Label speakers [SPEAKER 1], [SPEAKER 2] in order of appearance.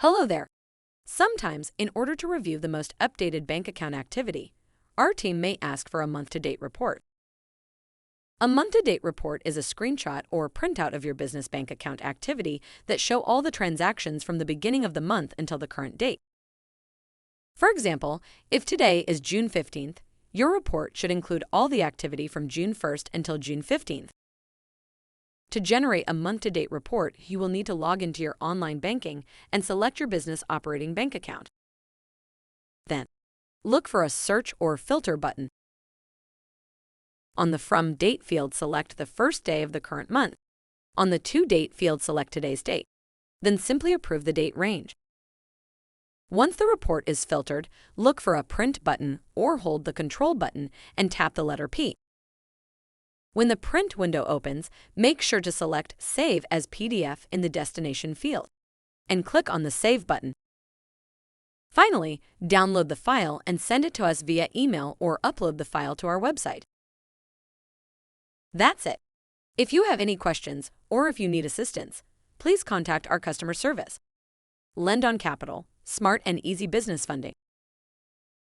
[SPEAKER 1] Hello there. Sometimes, in order to review the most updated bank account activity, our team may ask for a month-to-date report. A month-to-date report is a screenshot or printout of your business bank account activity that show all the transactions from the beginning of the month until the current date. For example, if today is June 15th, your report should include all the activity from June 1st until June 15th. To generate a month-to-date report, you will need to log into your online banking and select your business operating bank account. Then, look for a Search or Filter button. On the From Date field, select the first day of the current month. On the To Date field, select today's date. Then simply approve the date range. Once the report is filtered, look for a Print button or hold the Control button and tap the letter P. When the print window opens, make sure to select Save as PDF in the Destination field and click on the Save button. Finally, download the file and send it to us via email or upload the file to our website. That's it. If you have any questions or if you need assistance, please contact our customer service. Lend on Capital, smart and easy business funding.